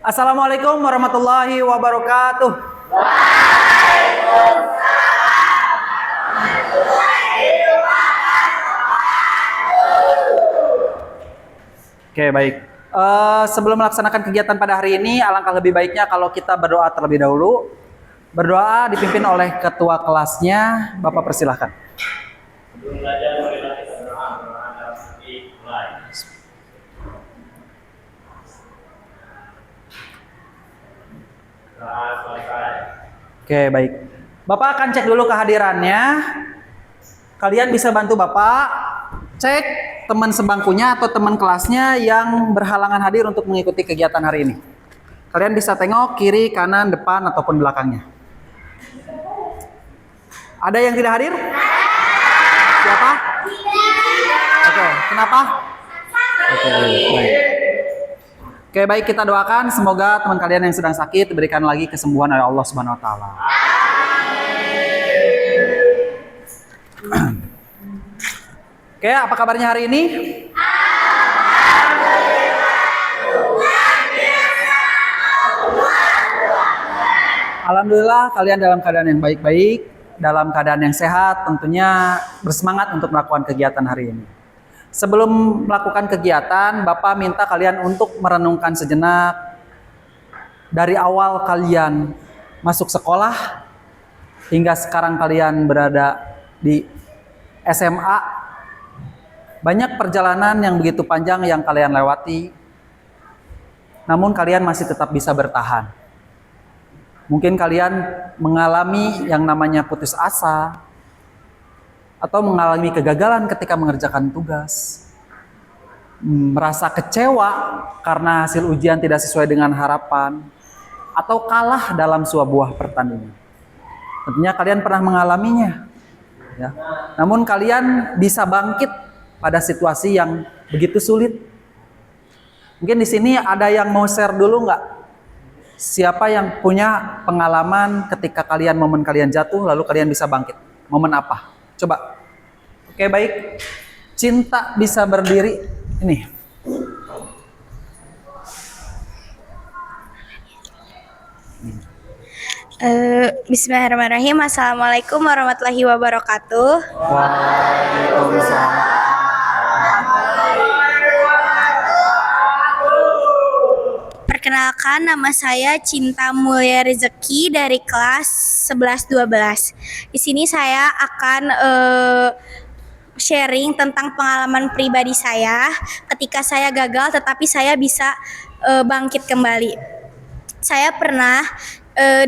Assalamualaikum warahmatullahi wabarakatuh. Oke, baik. Sebelum melaksanakan kegiatan pada hari ini, alangkah lebih baiknya kalau kita berdoa terlebih dahulu. Berdoa dipimpin oleh ketua kelasnya. Bapak persilahkan. Oke, baik. Bapak akan cek dulu kehadirannya. Kalian bisa bantu Bapak cek teman sebangkunya atau teman kelasnya yang berhalangan hadir untuk mengikuti kegiatan hari ini. Kalian bisa tengok kiri, kanan, depan, ataupun belakangnya. Ada yang tidak hadir? Siapa? Oke, kenapa? Oke, baik. Oke, baik, kita doakan semoga teman kalian yang sedang sakit diberikan lagi kesembuhan oleh Allah Subhanahu wa taala. Oke, apa kabarnya hari ini? Alhamdulillah kalian dalam keadaan yang baik-baik, dalam keadaan yang sehat, tentunya bersemangat untuk melakukan kegiatan hari ini. Sebelum melakukan kegiatan, Bapak minta kalian untuk merenungkan sejenak dari awal kalian masuk sekolah hingga sekarang kalian berada di SMA. Banyak perjalanan yang begitu panjang yang kalian lewati, namun kalian masih tetap bisa bertahan. Mungkin kalian mengalami yang namanya putus asa, atau mengalami kegagalan ketika mengerjakan tugas, merasa kecewa karena hasil ujian tidak sesuai dengan harapan, atau kalah dalam sebuah pertandingan. Tentunya kalian pernah mengalaminya, ya. Namun kalian bisa bangkit pada situasi yang begitu sulit. Mungkin di sini ada yang mau share dulu nggak? Siapa yang punya pengalaman ketika momen kalian jatuh lalu kalian bisa bangkit? Momen apa? Coba. Oke, baik. Cinta bisa berdiri. Ini. Bismillahirrahmanirrahim. Assalamualaikum warahmatullahi wabarakatuh. Waalaikumsalam. Perkenalkan, nama saya Cinta Mulia Rezeki dari kelas 11-12. Di sini saya akan sharing tentang pengalaman pribadi saya ketika saya gagal tetapi saya bisa bangkit kembali. Saya pernah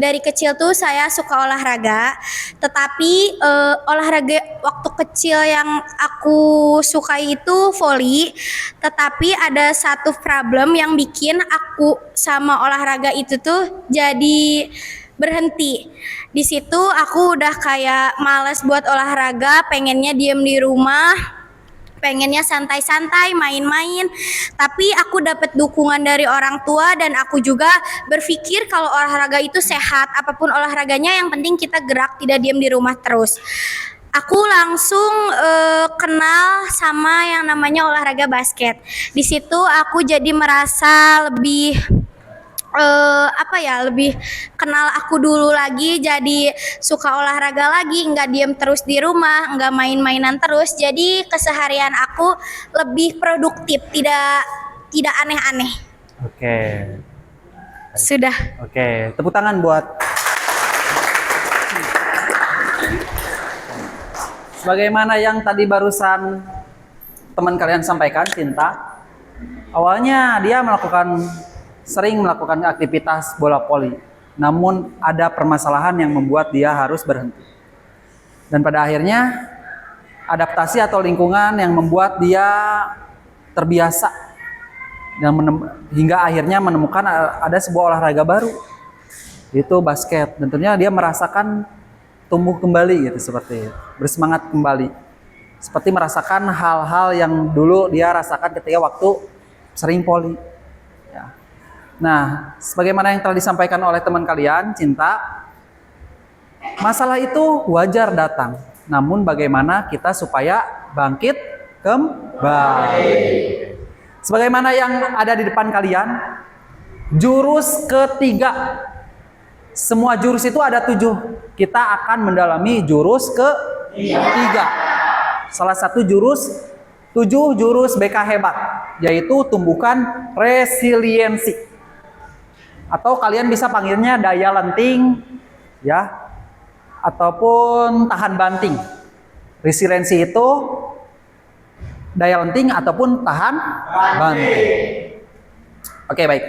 dari kecil tuh saya suka olahraga, tetapi olahraga waktu kecil yang aku sukai itu voli, tetapi ada satu problem yang bikin aku sama olahraga itu tuh jadi berhenti. Di situ aku udah kayak males buat olahraga, pengennya diem di rumah, pengennya santai-santai, main-main. Tapi aku dapat dukungan dari orang tua dan aku juga berpikir kalau olahraga itu sehat. Apapun olahraganya yang penting kita gerak, tidak diam di rumah terus. Aku langsung kenal sama yang namanya olahraga basket. Di situ aku jadi merasa lebih lebih kenal aku dulu lagi, jadi suka olahraga lagi, nggak diem terus di rumah, nggak main-mainan terus. Jadi keseharian aku lebih produktif, tidak aneh-aneh. Oke. Sudah. Oke, tepuk tangan buat. Sebagaimana yang tadi barusan teman kalian sampaikan, Cinta. Awalnya dia sering melakukan aktivitas bola voli, namun ada permasalahan yang membuat dia harus berhenti. Dan pada akhirnya adaptasi atau lingkungan yang membuat dia terbiasa dan hingga akhirnya menemukan ada sebuah olahraga baru, yaitu basket. Dan tentunya dia merasakan tumbuh kembali gitu, seperti bersemangat kembali, seperti merasakan hal-hal yang dulu dia rasakan ketika waktu sering voli. Nah, sebagaimana yang telah disampaikan oleh teman kalian, Cinta, masalah itu wajar datang. Namun bagaimana kita supaya bangkit kembali. Sebagaimana yang ada di depan kalian, Jurus ketiga. Semua jurus itu ada 7. Kita akan mendalami jurus ketiga. Salah satu jurus 7 jurus BK hebat, yaitu tumbuhkan resiliensi. Atau kalian bisa panggilnya daya lenting, ya, ataupun tahan banting. Resiliensi itu daya lenting ataupun tahan banting. Oke, baik.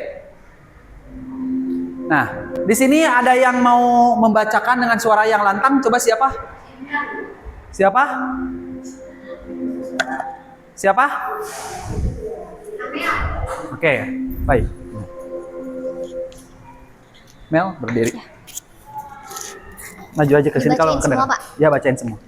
Nah, di sini ada yang mau membacakan dengan suara yang lantang. Coba siapa? Siapa? Siapa? Oke, baik. Mel, berdiri. Maju aja ke sini kalau Dibacain semua, kedengar. Pak? Ya, bacain semua.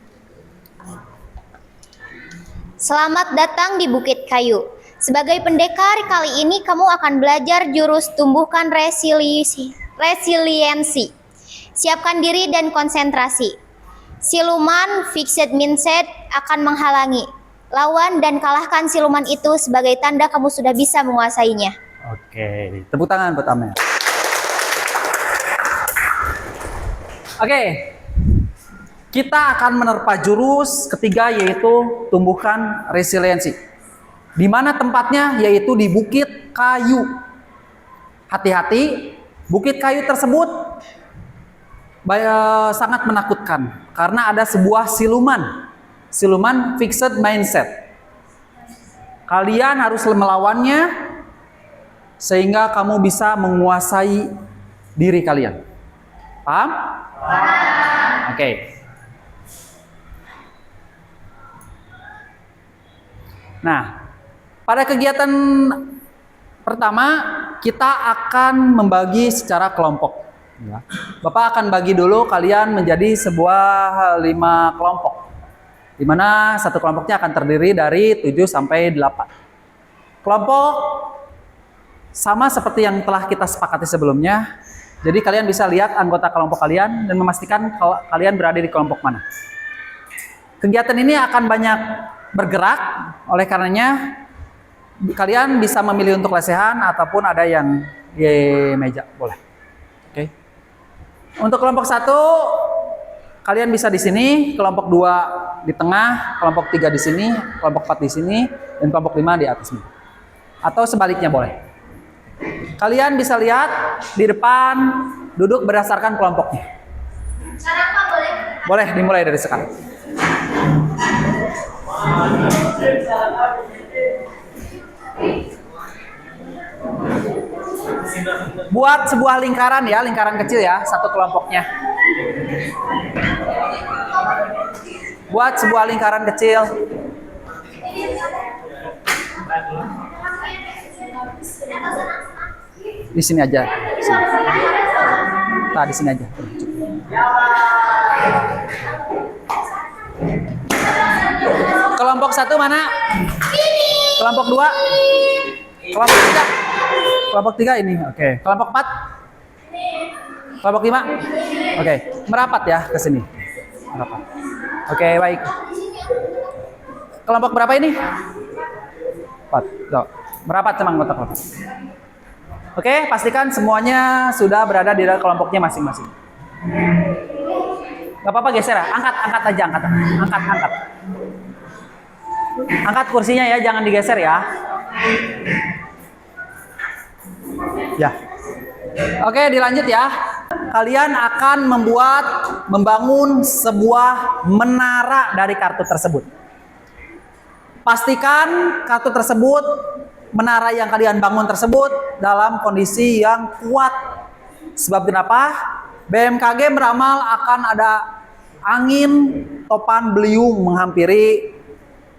Selamat datang di Bukit Kayu. Sebagai pendekar, kali ini kamu akan belajar jurus tumbuhkan resiliensi. Siapkan diri dan konsentrasi. Siluman Fixed Mindset akan menghalangi. Lawan dan kalahkan siluman itu sebagai tanda kamu sudah bisa menguasainya. Oke, tepuk tangan buat Amel. Oke, kita akan menerpa jurus ketiga yaitu tumbuhkan resiliensi. Di mana tempatnya? Yaitu di Bukit Kayu. Hati-hati, Bukit Kayu tersebut sangat menakutkan karena ada sebuah siluman fixed mindset. Kalian harus melawannya sehingga kamu bisa menguasai diri kalian. Paham? Oke. Nah, pada kegiatan pertama kita akan membagi secara kelompok. Ya. Bapak akan bagi dulu kalian menjadi sebuah 5 kelompok. Di mana satu kelompoknya akan terdiri dari 7 sampai 8. Kelompok sama seperti yang telah kita sepakati sebelumnya. Jadi kalian bisa lihat anggota kelompok kalian dan memastikan kalau kalian berada di kelompok mana. Kegiatan ini akan banyak bergerak, oleh karenanya kalian bisa memilih untuk lesehan ataupun ada yang di meja, boleh. Oke. Untuk kelompok 1 kalian bisa di sini, kelompok 2 di tengah, kelompok 3 di sini, kelompok 4 di sini, dan kelompok 5 di atas sini. Atau sebaliknya boleh. Kalian bisa lihat di depan duduk berdasarkan kelompoknya. Boleh dimulai dari sekarang. Buat sebuah lingkaran ya, lingkaran kecil ya, satu kelompoknya. Buat sebuah lingkaran kecil. Di sini aja. Sini. Nah, di sini aja. Kelompok 1 mana? Kelompok 2? Kelompok 3? Kelompok 3 ini. Oke. Kelompok 4? Kelompok 5? Oke. Merapat ya ke sini. Merapat. Oke, baik. Kelompok berapa ini? 4. Tuh. Merapat sama anggota kelompok. Oke, pastikan semuanya sudah berada di dalam kelompoknya masing-masing. Gak apa-apa geser ya, angkat aja, angkat. Angkat kursinya ya, jangan digeser ya. Ya. Oke, dilanjut ya. Kalian akan membangun sebuah menara dari kartu tersebut. Pastikan kartu tersebut, menara yang kalian bangun tersebut dalam kondisi yang kuat. Sebab kenapa? BMKG meramal akan ada angin topan beliung menghampiri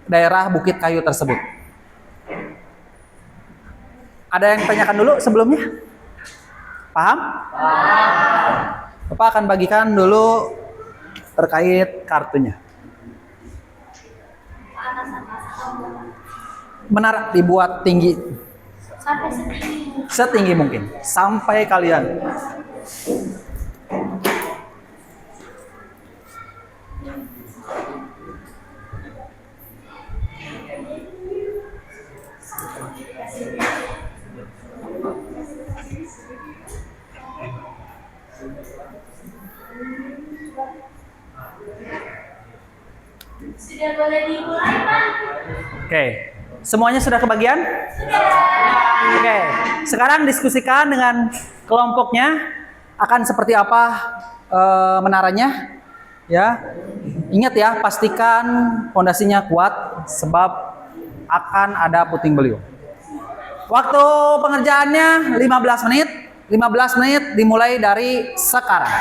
daerah Bukit Kayu tersebut. Ada yang tanyakan dulu sebelumnya? Paham? Bapak akan bagikan dulu terkait kartunya. Menara dibuat tinggi setinggi mungkin sampai kalian Sudah boleh dimulai, Pak. Oke, semuanya sudah kebagian? Oke, sekarang diskusikan dengan kelompoknya akan seperti apa menaranya. Ya, ingat ya, pastikan pondasinya kuat sebab akan ada puting beliung. Waktu pengerjaannya 15 menit. 15 menit dimulai dari sekarang.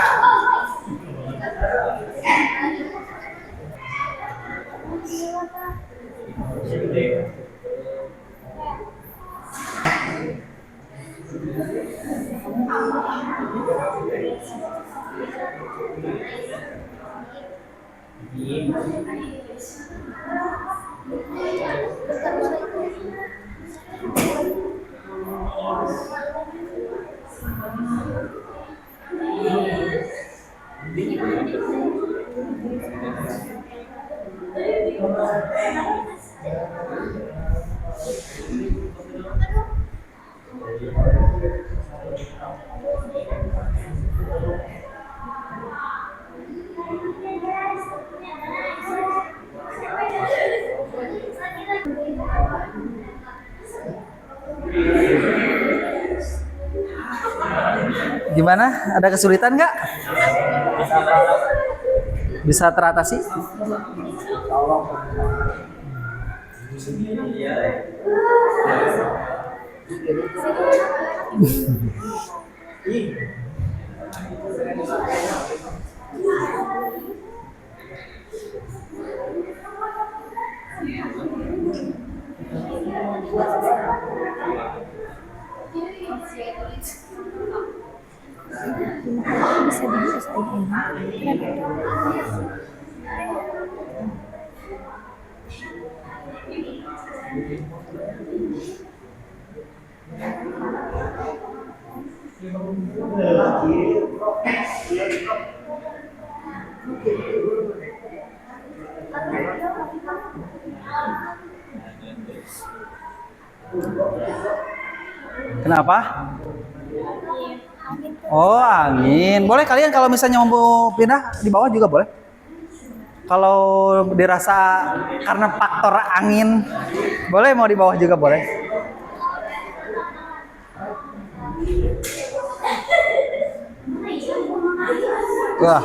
Gimana? Ada kesulitan nggak? Bisa teratasi? Kenapa? Oh, angin. Boleh kalian kalau misalnya mau pindah di bawah juga boleh. Kalau dirasa karena faktor angin, boleh mau di bawah juga boleh. Wah.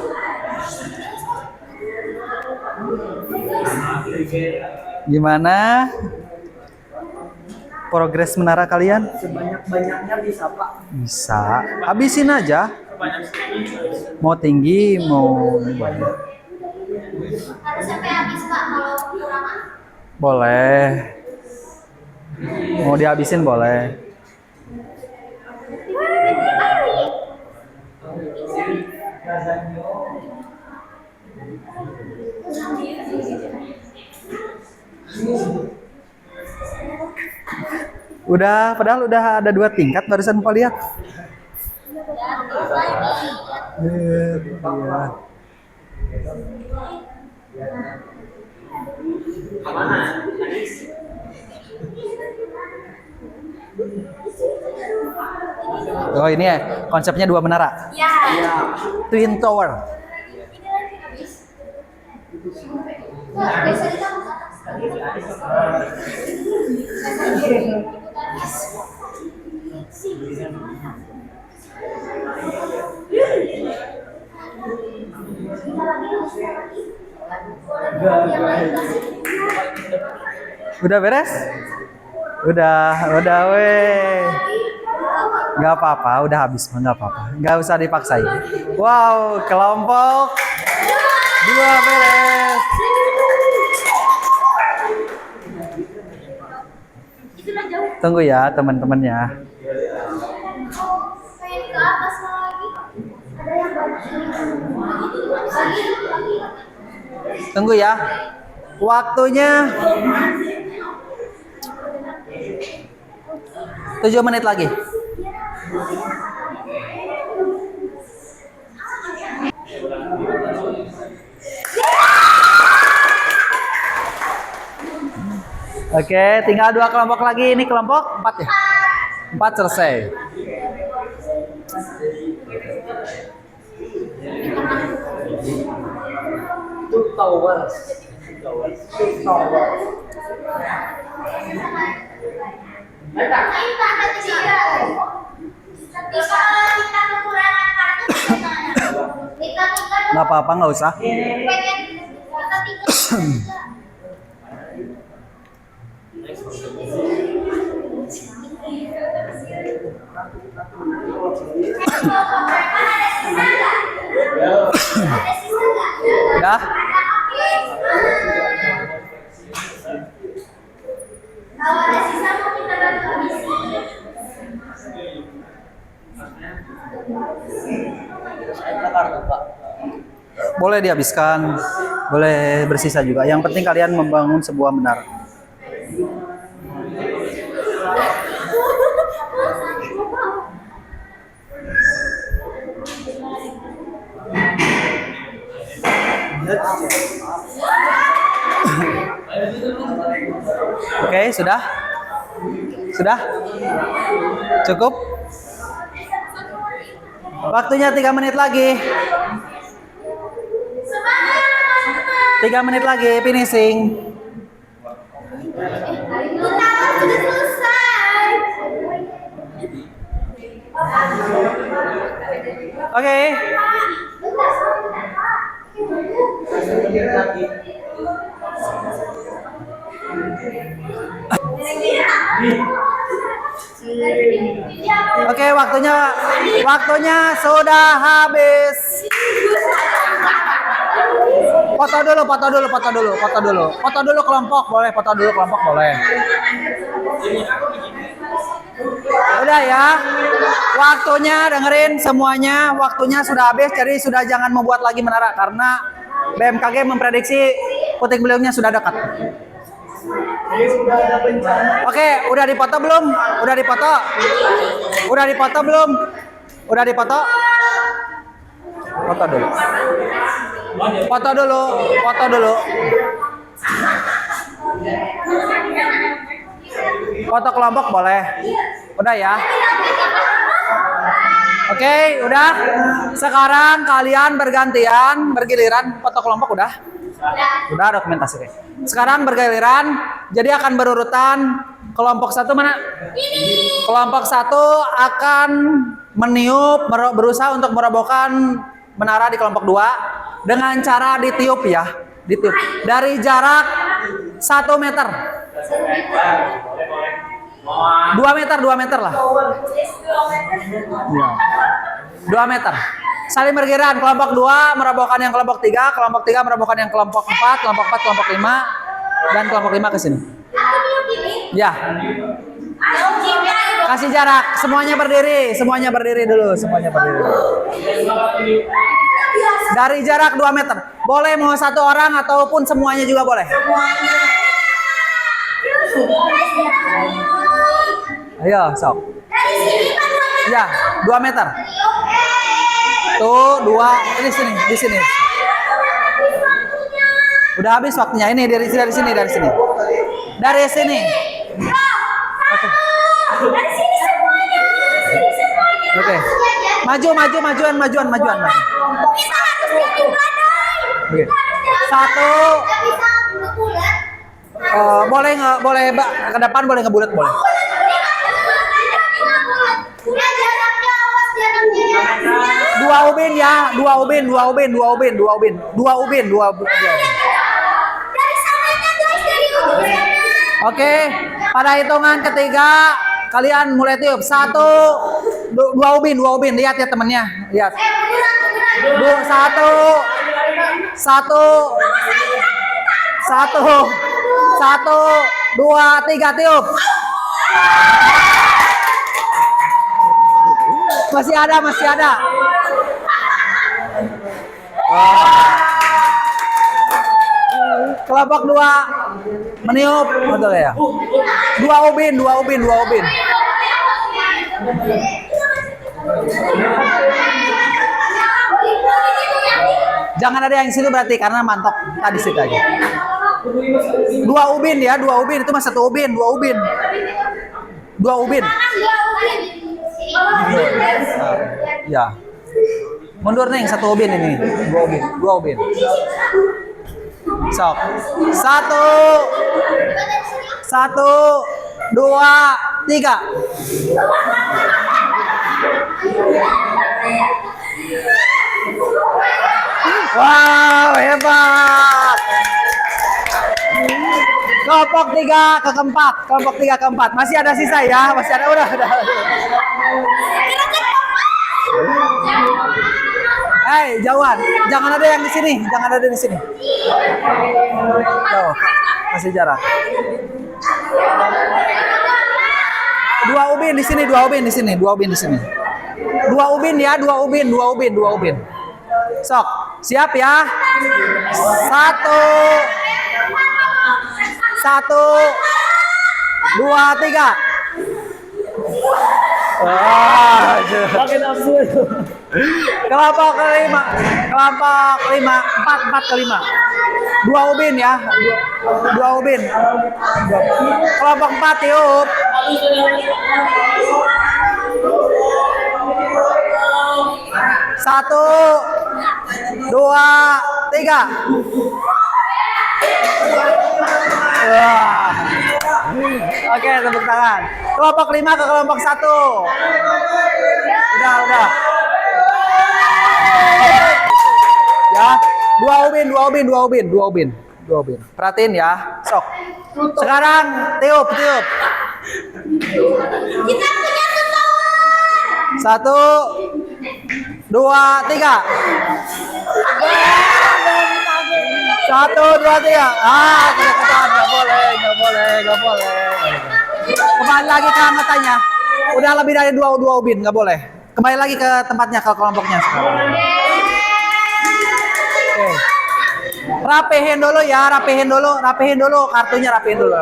Gimana progres menara kalian? Sebanyak-banyaknya bisa, Pak. Bisa. Habisin aja. Mau tinggi, mau Harus sampai habis, Pak, kalau kekurangan. boleh. Mau dihabisin boleh. Padahal udah ada 2 tingkat barusan Pak lihat. Iya. Oh ini ya, konsepnya 2 menara. Ya. Twin Tower. Udah beres? Udah weh. Gak apa-apa, udah habis, nggak apa-apa. Nggak usah dipaksain. Wow, kelompok 2 beres. Tunggu ya teman-temannya. Tunggu ya. Waktunya 7 menit lagi. Oke, tinggal 2 kelompok lagi. Ini kelompok 4 ya? 4 selesai. Two towers. Nggak apa-apa, nggak usah. Udah? Boleh dihabiskan, boleh bersisa juga. Yang penting kalian membangun sebuah menara. Oke, sudah? Sudah? Cukup? Waktunya 3 menit lagi. 3 menit lagi, finishing. Oke. Oke, waktunya sudah habis. Foto dulu kelompok boleh. Udah ya. Waktunya dengerin semuanya, waktunya sudah habis, jadi sudah jangan membuat lagi menara karena BMKG memprediksi puting beliungnya sudah dekat. Oke, udah dipoto belum? Udah dipoto belum? Udah dipoto? Foto dulu. Foto kelompok boleh. Udah ya. Oke, udah. Sekarang kalian bergiliran foto kelompok udah? Udah dokumentasi deh. Sekarang bergiliran, jadi akan berurutan. Kelompok satu mana? Kelompok satu akan berusaha untuk merobohkan menara di kelompok 2 dengan cara ditiup ya, ditiup dari jarak 1 meter. 2 meter lah. Ya. 2 meter. Saling bergiliran, kelompok 2 merobohkan yang kelompok 3, kelompok 3 merobohkan yang kelompok 4, kelompok 4 kelompok 5, dan kelompok 5 ke sini. Ya. Kasih jarak, semuanya berdiri dulu. Dari jarak 2 meter. Boleh mau 1 orang ataupun semuanya juga boleh. Ayo, sok. Ya, 2 meter. Tuh, 2, di sini. Udah habis waktunya. Ini dari sini. Dari sini. Oke. Oke. Majuan. Oke. 1. Boleh ke depan, boleh ngebulat boleh. Dua ubin ya, dua ubin. Oke, pada hitungan ketiga kalian mulai tiup. 1, 2 ubin. Lihat ya temennya, lihat. 1, 2, 3 tiup. Masih ada. Kelompok 2 meniup, betul ya? 2 ubin. Jangan ada yang situ berarti karena mantok tadi situ aja. 2 ubin ya, 2 ubin itu mah 1 ubin, 2 ubin. 2 ubin. Ya. Mundur nih, satu ubin ini. Dua ubin. Sok. Satu, dua, tiga. Wow, hebat. Kelompok tiga keempat. Masih ada sisa ya, masih ada udah. Hei, jangan ada yang di sini, Tuh, masih jarak. Dua ubin di sini. Dua ubin. Sok, siap ya. Satu, dua, tiga. Wah, makin absurd. Kelompok kelima, empat kelima. Dua ubin ya, dua ubin. Kelompok 4 tiup. Satu, dua, tiga. Wah. Oke, tepuk tangan. Kelompok 5 ke kelompok 1. Udah. Ya, dua ubin. Perhatiin ya. Sok. Sekarang tiup. Kita punya tutor. Satu, dua, tiga. Satu, dua, tiga. Nggak boleh. Kembali lagi ke anggotanya. Udah lebih dari dua ubin, nggak boleh. Kembali lagi ke tempatnya, ke kelompoknya sekarang. Oke. Rapihin dulu ya, kartunya rapihin dulu.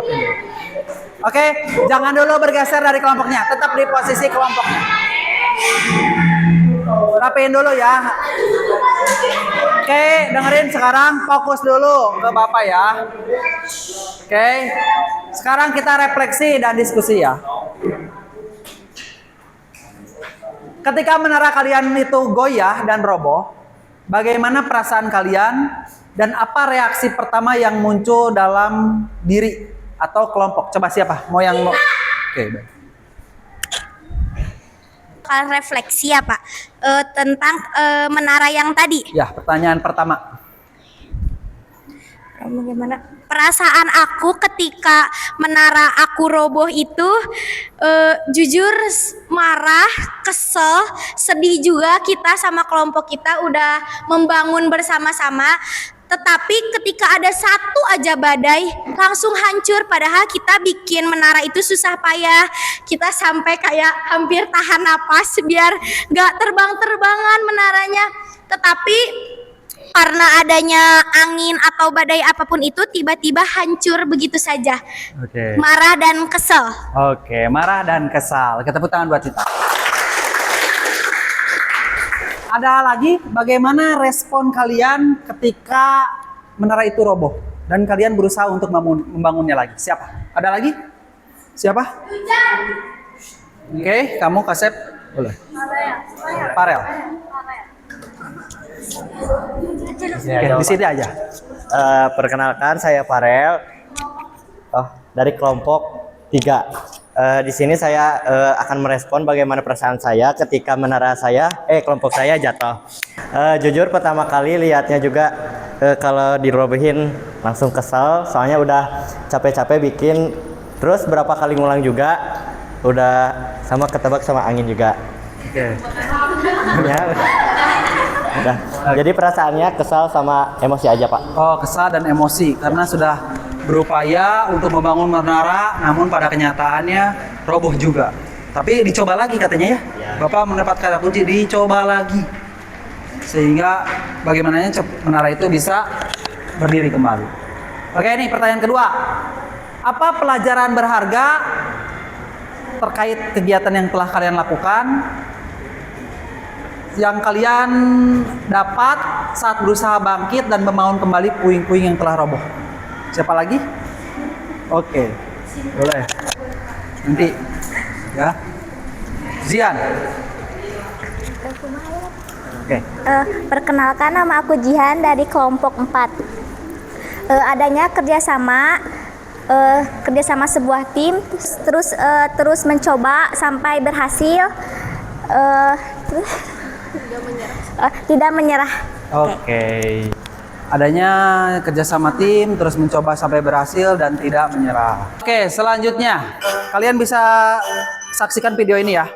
Oke, jangan dulu bergeser dari kelompoknya, tetap di posisi kelompoknya. Rapihin dulu ya. Oke, dengerin sekarang, fokus dulu ke Bapak ya. Oke, sekarang kita refleksi dan diskusi ya. Ketika menara kalian itu goyah dan roboh, bagaimana perasaan kalian dan apa reaksi pertama yang muncul dalam diri atau kelompok? Coba siapa? Mau yang mau? Oke, baik. Kalau refleksi ya Pak tentang menara yang tadi. Ya, pertanyaan pertama. Bagaimana perasaan aku ketika menara aku roboh itu? Jujur marah, kesel, sedih juga. Kita sama kelompok kita udah membangun bersama-sama, tetapi ketika ada satu aja badai langsung hancur. Padahal kita bikin menara itu susah payah, kita sampai kayak hampir tahan napas biar gak terbang-terbangan menaranya. Tetapi karena adanya angin atau badai apapun itu, tiba-tiba hancur begitu saja. Oke. Marah dan kesel. Oke, marah dan kesal. Kita tepuk tangan buat Cita. Ada lagi, bagaimana respon kalian ketika menara itu roboh dan kalian berusaha untuk membangunnya lagi? Siapa? Ada lagi? Siapa? Oke, kamu Kasep. Boleh. Farel. Oke, di sini aja. Perkenalkan, saya Farel. Dari kelompok 3. Di sini saya akan merespon bagaimana perasaan saya ketika menara kelompok saya jatuh. Jujur pertama kali lihatnya juga kalau dirobohin langsung kesel, soalnya udah capek-capek bikin, terus berapa kali ngulang juga, udah sama ketebak sama angin juga. Oke. Ya, udah. Jadi perasaannya kesal sama emosi aja Pak. Oh, kesal dan emosi karena sudah berupaya untuk membangun menara, namun pada kenyataannya roboh juga. Tapi dicoba lagi katanya ya. Bapak mendapat kata kunci dicoba lagi, sehingga bagaimananya menara itu bisa berdiri kembali. Oke, ini pertanyaan kedua. Apa pelajaran berharga terkait kegiatan yang telah kalian lakukan, yang kalian dapat saat berusaha bangkit dan membangun kembali puing-puing yang telah roboh? Siapa lagi? Oke, boleh. Nanti, ya. Zian. Oke. Perkenalkan, nama aku Jihan dari kelompok 4. Adanya kerjasama sebuah tim, terus mencoba sampai berhasil, tidak menyerah. Oke. Adanya kerjasama tim, terus mencoba sampai berhasil dan tidak menyerah. Oke, selanjutnya kalian bisa saksikan video ini ya.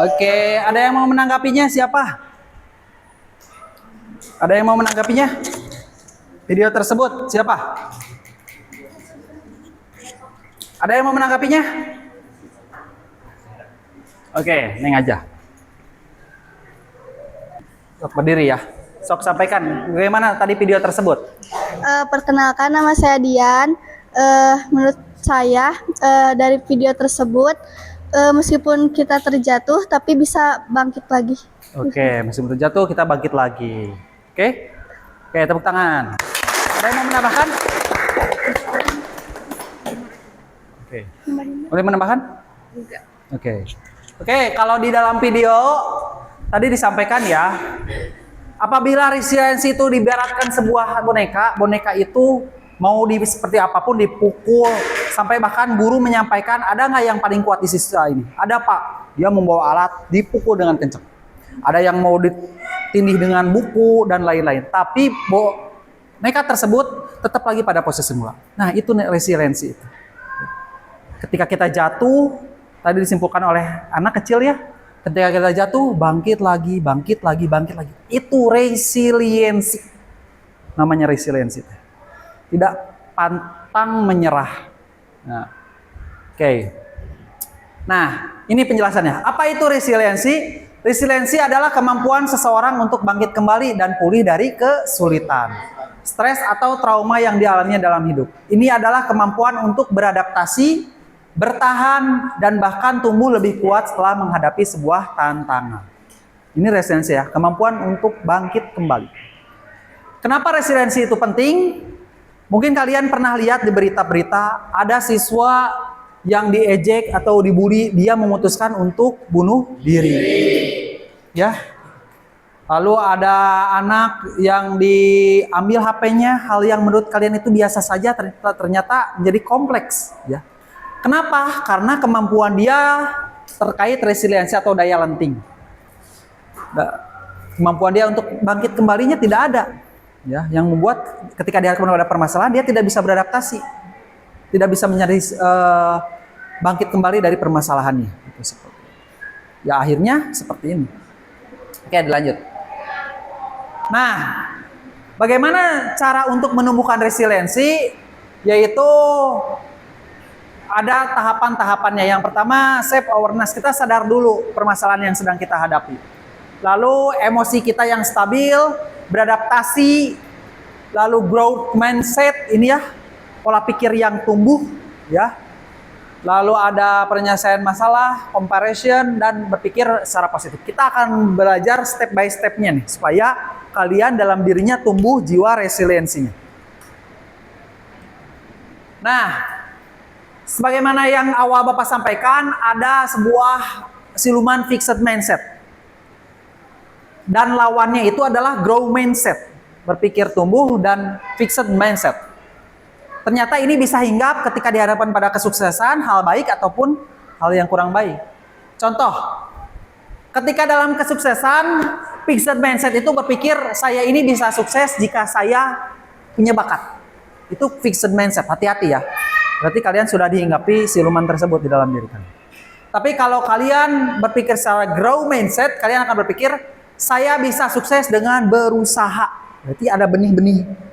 Oke, ada yang mau menanggapinya siapa? Ada yang mau menanggapinya? Video tersebut siapa? Ada yang mau menanggapinya? Oke, Neng aja. Sok berdiri ya. Sok sampaikan bagaimana tadi video tersebut. Perkenalkan, nama saya Dian. Menurut saya dari video tersebut, meskipun kita terjatuh tapi bisa bangkit lagi. Oke, meskipun terjatuh kita bangkit lagi. Oke? Oke, tepuk tangan. Ada yang mau menambahkan? Oke. Boleh menambahkan? Enggak. Oke. Oke, kalau di dalam video tadi disampaikan ya, apabila resiliensi itu diibaratkan sebuah boneka itu mau seperti apapun dipukul, sampai bahkan guru menyampaikan, ada nggak yang paling kuat di siswa ini? Ada Pak, dia membawa alat, dipukul dengan kencang. Ada yang mau ditindih dengan buku dan lain-lain. Tapi boneka tersebut tetap lagi pada posisi semula. Nah, itu resiliensi itu. Ketika kita jatuh, tadi disimpulkan oleh anak kecil ya, ketika kita jatuh, bangkit lagi, bangkit lagi, bangkit lagi. Itu resiliensi. Namanya resiliensi. Tidak pantang menyerah. Nah, oke. Nah, ini penjelasannya. Apa itu resiliensi? Resiliensi adalah kemampuan seseorang untuk bangkit kembali dan pulih dari kesulitan, stres atau trauma yang dialaminya dalam hidup. Ini adalah kemampuan untuk beradaptasi, bertahan, dan bahkan tumbuh lebih kuat setelah menghadapi sebuah tantangan. Ini resiliensi ya, kemampuan untuk bangkit kembali. Kenapa resiliensi itu penting? Mungkin kalian pernah lihat di berita-berita ada siswa yang diejek atau dibully, dia memutuskan untuk bunuh diri. Ya. Lalu ada anak yang diambil HP-nya, hal yang menurut kalian itu biasa saja ternyata menjadi kompleks, ya. Kenapa? Karena kemampuan dia terkait resiliensi atau daya lenting. Kemampuan dia untuk bangkit kembalinya tidak ada. Ya, yang membuat ketika dihadapkan pada permasalahan dia tidak bisa beradaptasi, tidak bisa menjadi bangkit kembali dari permasalahannya. Ya akhirnya seperti ini. Oke, dilanjut. Nah, bagaimana cara untuk menumbuhkan resiliensi? Yaitu ada tahapan-tahapannya. Yang pertama, self awareness. Kita sadar dulu permasalahan yang sedang kita hadapi. lalu emosi kita yang stabil, beradaptasi, lalu growth mindset ini ya, pola pikir yang tumbuh ya. Lalu ada penyelesaian masalah, comparison, dan berpikir secara positif. Kita akan belajar step by step-nya nih, supaya kalian dalam dirinya tumbuh jiwa resiliensinya. Nah, sebagaimana yang awal Bapak sampaikan, ada sebuah siluman fixed mindset. Dan lawannya itu adalah grow mindset, berpikir tumbuh, dan fixed mindset. Ternyata ini bisa hinggap ketika dihadapkan pada kesuksesan, hal baik ataupun hal yang kurang baik. Contoh, ketika dalam kesuksesan, fixed mindset itu berpikir saya ini bisa sukses jika saya punya bakat. Itu fixed mindset, hati-hati ya. Berarti kalian sudah dihinggapi siluman tersebut di dalam diri kalian. Tapi kalau kalian berpikir secara grow mindset, kalian akan berpikir saya bisa sukses dengan berusaha. Berarti ada benih-benih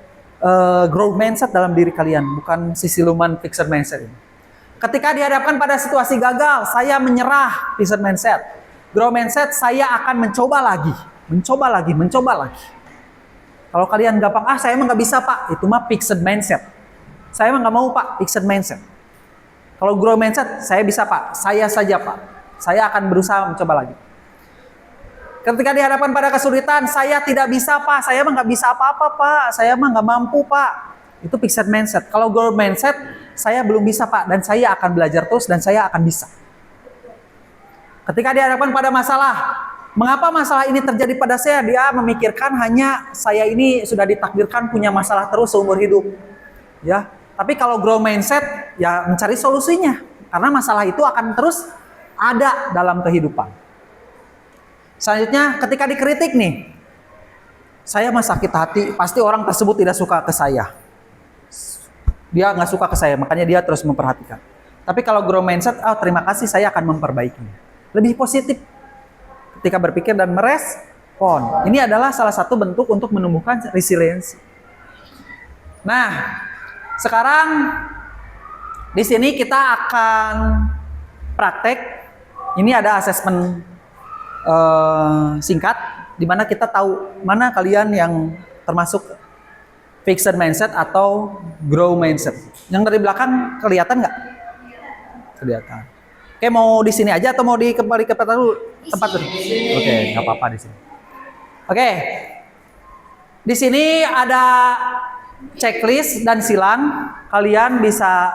growth mindset dalam diri kalian, bukan si siluman fixed mindset ini. Ketika dihadapkan pada situasi gagal, saya menyerah, fixed mindset. Growth mindset, saya akan mencoba lagi. Kalau kalian gampang, saya emang nggak bisa pak, itu mah fixed mindset. Saya emang nggak mau pak, fixed mindset. Kalau growth mindset, saya bisa pak, saya saja pak. Saya akan berusaha mencoba lagi. Ketika dihadapkan pada kesulitan, saya tidak bisa pak, saya emang nggak bisa apa-apa pak, saya emang nggak mampu pak. Itu fixed mindset. Kalau growth mindset, saya belum bisa pak, dan saya akan belajar terus, dan saya akan bisa. Ketika dihadapkan pada masalah, mengapa masalah ini terjadi pada saya? Dia memikirkan hanya saya ini sudah ditakdirkan punya masalah terus seumur hidup. Ya, tapi kalau growth mindset, ya mencari solusinya, karena masalah itu akan terus ada dalam kehidupan. Selanjutnya, ketika dikritik nih, saya mah sakit hati, pasti orang tersebut tidak suka ke saya. Dia nggak suka ke saya, makanya dia terus memperhatikan. Tapi kalau grow mindset, terima kasih, saya akan memperbaikinya. Lebih positif ketika berpikir dan merespon. Ini adalah salah satu bentuk untuk menumbuhkan resiliensi. Nah, sekarang di sini kita akan praktek. Ini ada asesmen singkat, di mana kita tahu mana kalian yang termasuk fixed mindset atau grow mindset. Yang dari belakang kelihatan nggak? Kelihatan. Oke, mau di sini aja atau mau kembali ke tempat dulu? Oke, nggak apa-apa di sini. Oke, di sini ada checklist dan silang. Kalian bisa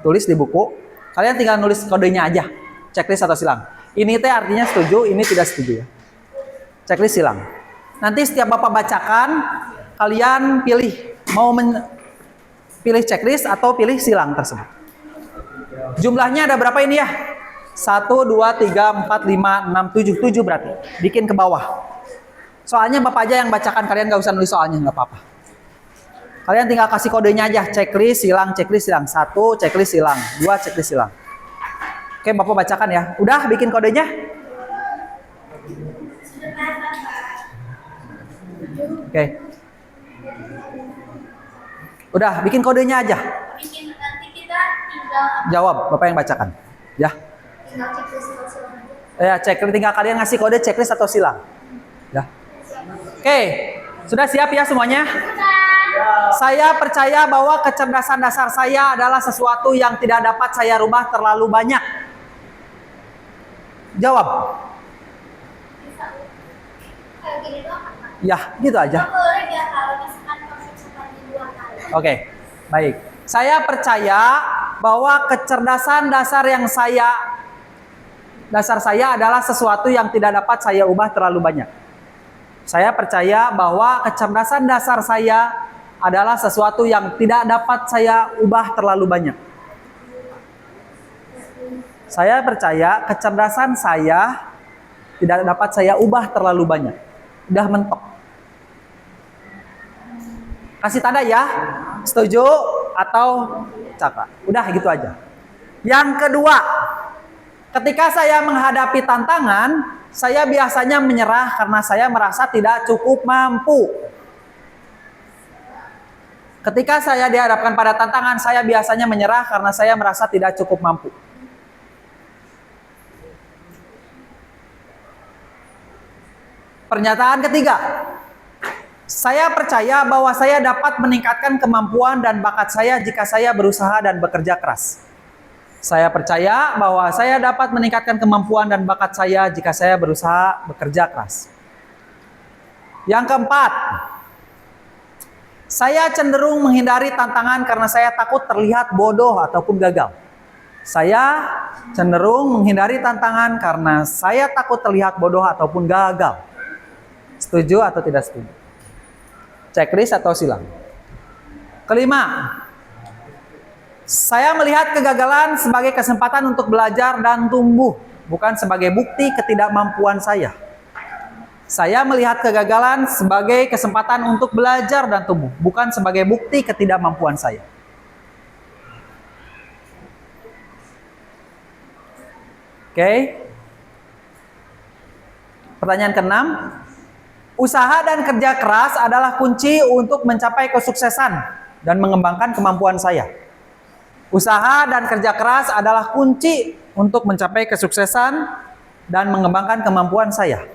tulis di buku. Kalian tinggal nulis kodenya aja, checklist atau silang. Ini teh artinya setuju, ini tidak setuju ya. Checklist silang. Nanti setiap Bapak bacakan, kalian pilih mau pilih checklist atau pilih silang tersebut. Jumlahnya ada berapa ini ya? 1, 2, 3, 4, 5, 6, 7. 7 berarti. Bikin ke bawah. Soalnya Bapak aja yang bacakan, kalian nggak usah nulis soalnya, nggak apa-apa. Kalian tinggal kasih kodenya aja, checklist silang, checklist silang. 1, checklist silang. 2, checklist silang. Oke, Bapak bacakan ya. Udah bikin kodenya? Oke. Udah bikin kodenya aja. Jawab, Bapak yang bacakan. Ya. Ya, checklist, tinggal kalian ngasih kode checklist atau silang. Ya. Oke, sudah siap ya semuanya? Saya percaya bahwa kecerdasan dasar saya adalah sesuatu yang tidak dapat saya rubah terlalu banyak. Jawab. Ya, gitu aja. Oke, baik. Saya percaya bahwa kecerdasan dasar saya adalah sesuatu yang tidak dapat saya ubah terlalu banyak. Saya percaya bahwa kecerdasan dasar saya adalah sesuatu yang tidak dapat saya ubah terlalu banyak. Saya percaya kecerdasan saya tidak dapat saya ubah terlalu banyak. Udah mentok. Kasih tanda ya, setuju atau cakap. Udah gitu aja. Yang kedua, ketika saya menghadapi tantangan, saya biasanya menyerah karena saya merasa tidak cukup mampu. Ketika saya dihadapkan pada tantangan, saya biasanya menyerah karena saya merasa tidak cukup mampu. Pernyataan ketiga. Saya percaya bahwa saya dapat meningkatkan kemampuan dan bakat saya jika saya berusaha dan bekerja keras. Saya percaya bahwa saya dapat meningkatkan kemampuan dan bakat saya jika saya berusaha bekerja keras. Yang keempat, saya cenderung menghindari tantangan karena saya takut terlihat bodoh ataupun gagal. Saya cenderung menghindari tantangan karena saya takut terlihat bodoh ataupun gagal. Setuju atau tidak setuju? Checklist atau silang? Kelima, saya melihat kegagalan sebagai kesempatan untuk belajar dan tumbuh, bukan sebagai bukti ketidakmampuan saya. Saya melihat kegagalan sebagai kesempatan untuk belajar dan tumbuh, bukan sebagai bukti ketidakmampuan saya. Oke. Pertanyaan keenam. Usaha dan kerja keras adalah kunci untuk mencapai kesuksesan dan mengembangkan kemampuan saya. Usaha dan kerja keras adalah kunci untuk mencapai kesuksesan dan mengembangkan kemampuan saya.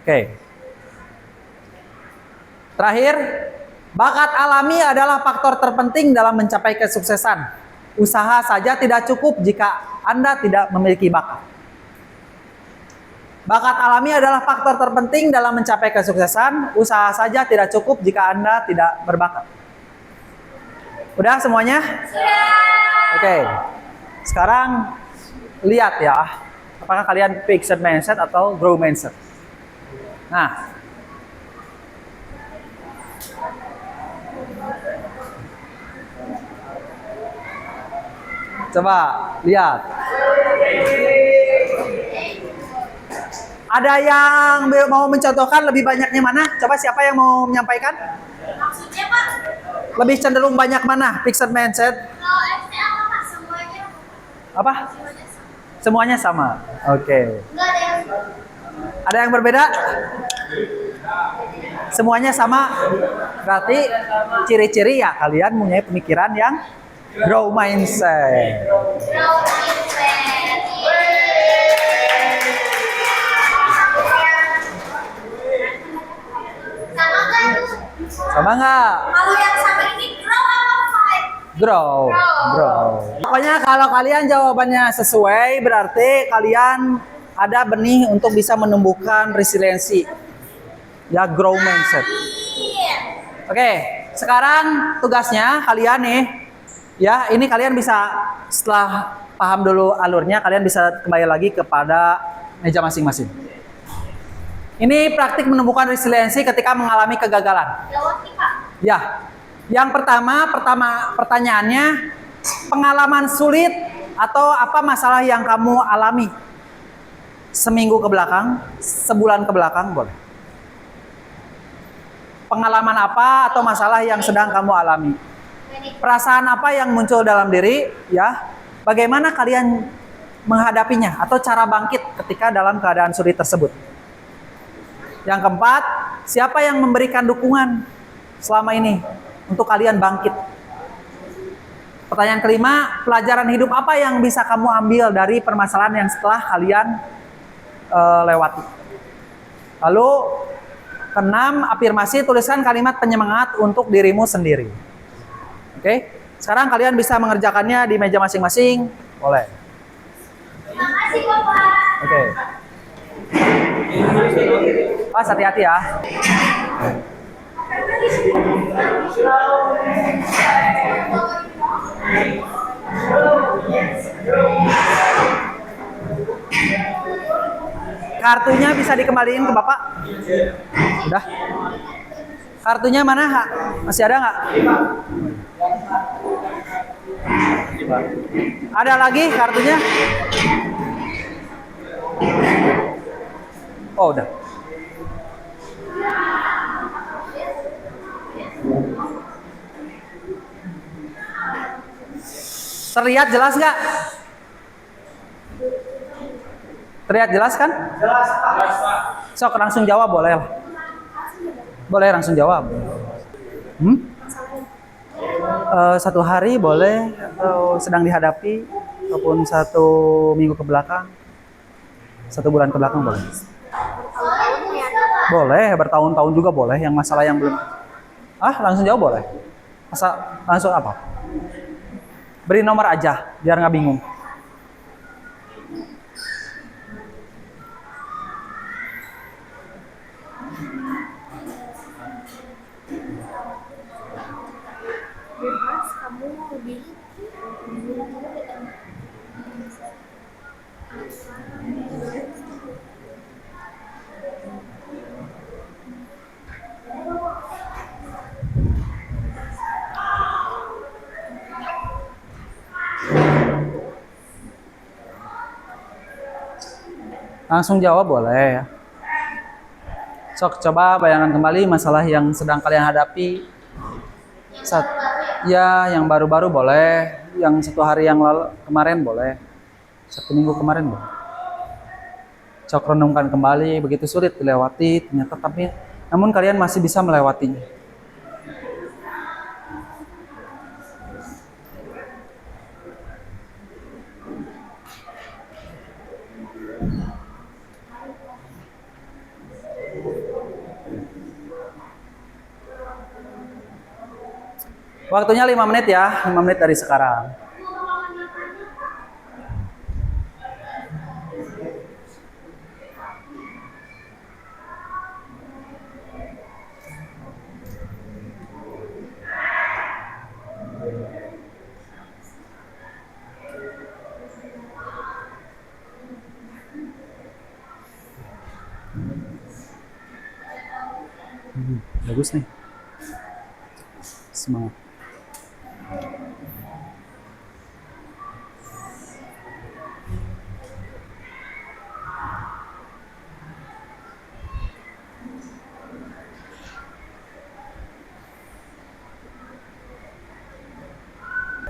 Oke. Terakhir, bakat alami adalah faktor terpenting dalam mencapai kesuksesan. Usaha saja tidak cukup jika Anda tidak memiliki bakat. Bakat alami adalah faktor terpenting dalam mencapai kesuksesan. Usaha saja tidak cukup jika Anda tidak berbakat. Udah semuanya? Sudah. Oke. Sekarang lihat ya, apakah kalian fixed mindset atau grow mindset. Nah, coba lihat. Ada yang mau mencontohkan lebih banyaknya mana? Coba siapa yang mau menyampaikan? Maksudnya Pak? Lebih cenderung banyak mana? Fixed mindset? Kalau FT apa Pak? Semuanya? Apa? Semuanya sama. Oke. Enggak ada yang... Ada yang berbeda? Semuanya sama. Berarti ciri-ciri ya kalian punya pemikiran yang grow mindset. Sama nggak? Kalau yang sama ini grow apa fight? Grow. Pokoknya kalau kalian jawabannya sesuai, berarti kalian ada benih untuk bisa menumbuhkan resiliensi. Ya, grow mindset. Oke, sekarang tugasnya kalian nih, ya ini kalian bisa setelah paham dulu alurnya, kalian bisa kembali lagi kepada meja masing-masing. Ini praktik menumbuhkan resiliensi ketika mengalami kegagalan. Jawab nih Pak. Ya, yang pertama pertanyaannya, pengalaman sulit atau apa masalah yang kamu alami seminggu ke belakang, sebulan ke belakang boleh. Pengalaman apa atau masalah yang sedang kamu alami? Perasaan apa yang muncul dalam diri? Ya, bagaimana kalian menghadapinya atau cara bangkit ketika dalam keadaan sulit tersebut? Yang keempat, siapa yang memberikan dukungan selama ini untuk kalian bangkit? Pertanyaan kelima, pelajaran hidup apa yang bisa kamu ambil dari permasalahan yang setelah kalian lewati? Lalu, keenam, afirmasi, tuliskan kalimat penyemangat untuk dirimu sendiri. Oke, sekarang kalian bisa mengerjakannya di meja masing-masing. Boleh. Terima kasih Bapak. Oke. Pas hati-hati ya. Kartunya bisa dikembaliin ke Bapak? Udah. Kartunya mana? Masih ada nggak? Ada lagi kartunya? Oh, udah. Terlihat jelas nggak? Terlihat jelas kan? Jelas, Pak. Sok langsung jawab boleh lah. Boleh langsung jawab. Satu hari boleh, atau sedang dihadapi, ataupun 1 minggu ke belakang. 1 bulan ke belakang boleh. Boleh, bertahun-tahun juga boleh. Yang masalah yang belum. Langsung jawab boleh. Langsung apa? Beri nomor aja, biar nggak bingung. Langsung jawab boleh ya. Sok, coba bayangkan kembali masalah yang sedang kalian hadapi. Yang baru-baru boleh, yang 1 hari yang lalu kemarin boleh, 1 minggu kemarin boleh. Sok renungkan kembali, begitu sulit dilewati ternyata, namun kalian masih bisa melewatinya. Waktunya 5 menit ya, 5 menit dari sekarang. Bagus nih. Semangat.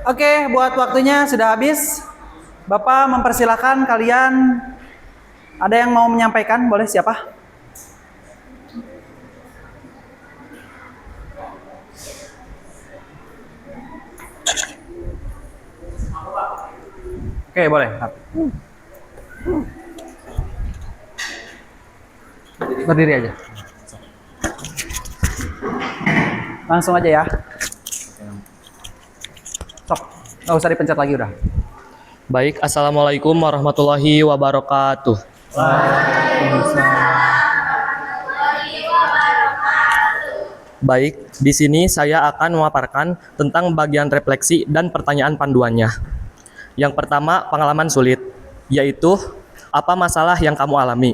Oke, buat waktunya sudah habis. Bapak mempersilahkan kalian, ada yang mau menyampaikan, boleh siapa? Oke, boleh. Berdiri aja. Langsung aja ya. Sok, nggak usah dipencet lagi udah. Baik, Assalamualaikum warahmatullahi wabarakatuh. Baik, di sini saya akan memaparkan tentang bagian refleksi dan pertanyaan panduannya. Yang pertama, pengalaman sulit, yaitu apa masalah yang kamu alami.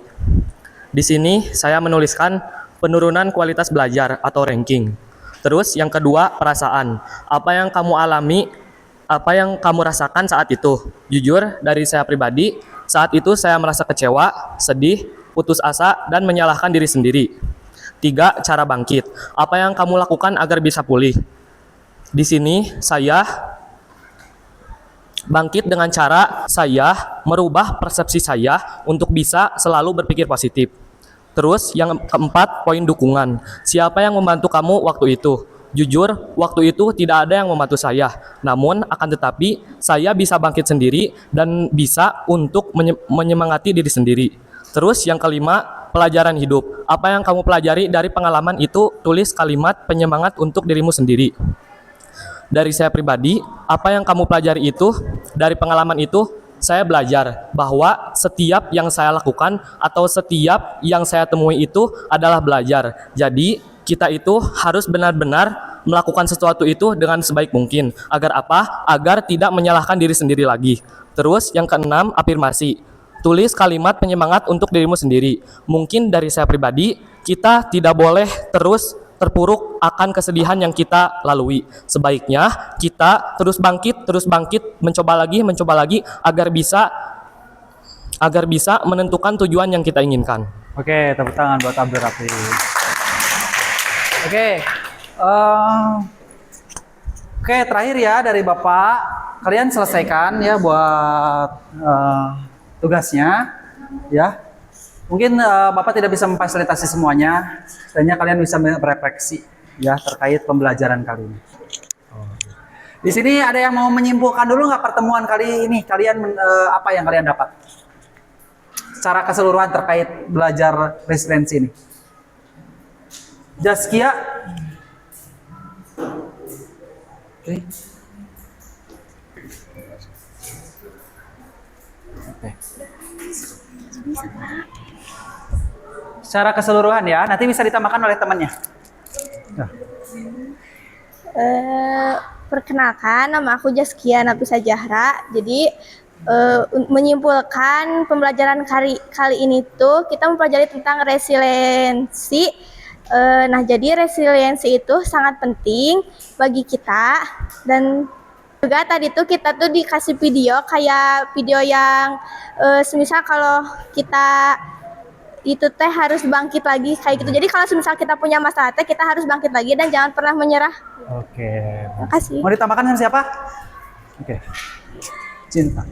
Di sini saya menuliskan penurunan kualitas belajar atau ranking. Terus yang kedua, perasaan. Apa yang kamu alami, apa yang kamu rasakan saat itu. Jujur, dari saya pribadi, saat itu saya merasa kecewa, sedih, putus asa, dan menyalahkan diri sendiri. 3, cara bangkit. Apa yang kamu lakukan agar bisa pulih. Di sini saya bangkit dengan cara saya merubah persepsi saya untuk bisa selalu berpikir positif. Terus yang keempat, poin dukungan. Siapa yang membantu kamu waktu itu? Jujur, waktu itu tidak ada yang membantu saya. Namun akan tetapi saya bisa bangkit sendiri dan bisa untuk menyemangati diri sendiri. Terus yang kelima, pelajaran hidup. Apa yang kamu pelajari dari pengalaman itu, tulis kalimat penyemangat untuk dirimu sendiri. Dari saya pribadi, apa yang kamu pelajari itu, dari pengalaman itu, saya belajar bahwa setiap yang saya lakukan atau setiap yang saya temui itu adalah belajar. Jadi, kita itu harus benar-benar melakukan sesuatu itu dengan sebaik mungkin. Agar apa? Agar tidak menyalahkan diri sendiri lagi. Terus, yang keenam, afirmasi. Tulis kalimat penyemangat untuk dirimu sendiri. Mungkin dari saya pribadi, kita tidak boleh terus terpuruk akan kesedihan yang kita lalui. Sebaiknya kita terus bangkit, mencoba lagi agar bisa menentukan tujuan yang kita inginkan. Oke, tepuk tangan buat Abdul Rafi. Oke, terakhir ya dari Bapak, kalian selesaikan ya buat tugasnya, ya. Mungkin Bapak tidak bisa memfasilitasi semuanya, setidaknya kalian bisa berefleksi ya terkait pembelajaran kali ini. Di sini ada yang mau menyimpulkan dulu nggak pertemuan kali ini? Kalian apa yang kalian dapat? secara keseluruhan terkait belajar resiliensi ini. Zaskia. Oke. Secara keseluruhan ya, nanti bisa ditambahkan oleh temannya. Nah. Perkenalkan, nama aku Zaskia Nafisa Zahra. Jadi menyimpulkan pembelajaran kali ini tuh kita mempelajari tentang resiliensi. Nah, jadi resiliensi itu sangat penting bagi kita, dan juga tadi tuh kita tuh dikasih video kayak video yang semisal kalau kita itu teh harus bangkit lagi kayak gitu. Jadi kalau semisal kita punya masalah teh kita harus bangkit lagi dan jangan pernah menyerah. Oke. Terima kasih. Mau ditambahkan sama siapa? Oke. Cinta.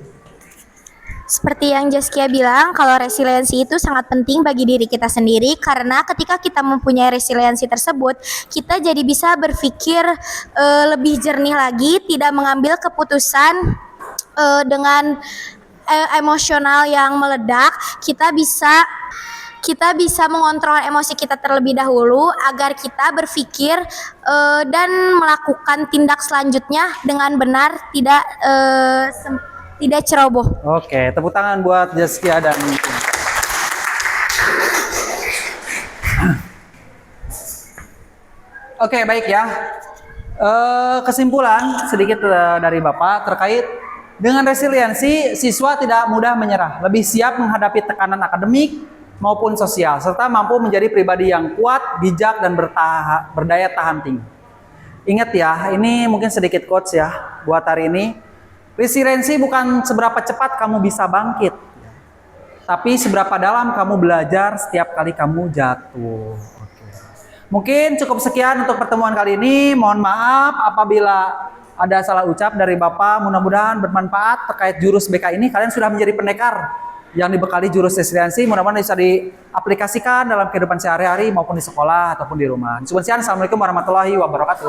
Seperti yang Zaskia bilang, kalau resiliensi itu sangat penting bagi diri kita sendiri, karena ketika kita mempunyai resiliensi tersebut, kita jadi bisa berpikir lebih jernih lagi, tidak mengambil keputusan dengan emosional yang meledak. Kita bisa mengontrol emosi kita terlebih dahulu agar kita berpikir dan melakukan tindak selanjutnya dengan benar, tidak ceroboh. Oke, tepuk tangan buat Zaskia dan Oke, baik ya. Kesimpulan sedikit dari Bapak terkait dengan resiliensi, siswa tidak mudah menyerah, lebih siap menghadapi tekanan akademik maupun sosial, serta mampu menjadi pribadi yang kuat, bijak, dan berdaya tahan tinggi. Ingat ya, ini mungkin sedikit quotes ya buat hari ini. Resiliensi bukan seberapa cepat kamu bisa bangkit, tapi seberapa dalam kamu belajar setiap kali kamu jatuh. Oke. Mungkin cukup sekian untuk pertemuan kali ini. Mohon maaf apabila ada salah ucap dari Bapak. Mudah-mudahan bermanfaat terkait jurus BK ini. Kalian sudah menjadi pendekar yang dibekali jurus resiliensi. Mudah-mudahan bisa diaplikasikan dalam kehidupan sehari-hari maupun di sekolah ataupun di rumah. Sekian, assalamualaikum warahmatullahi wabarakatuh.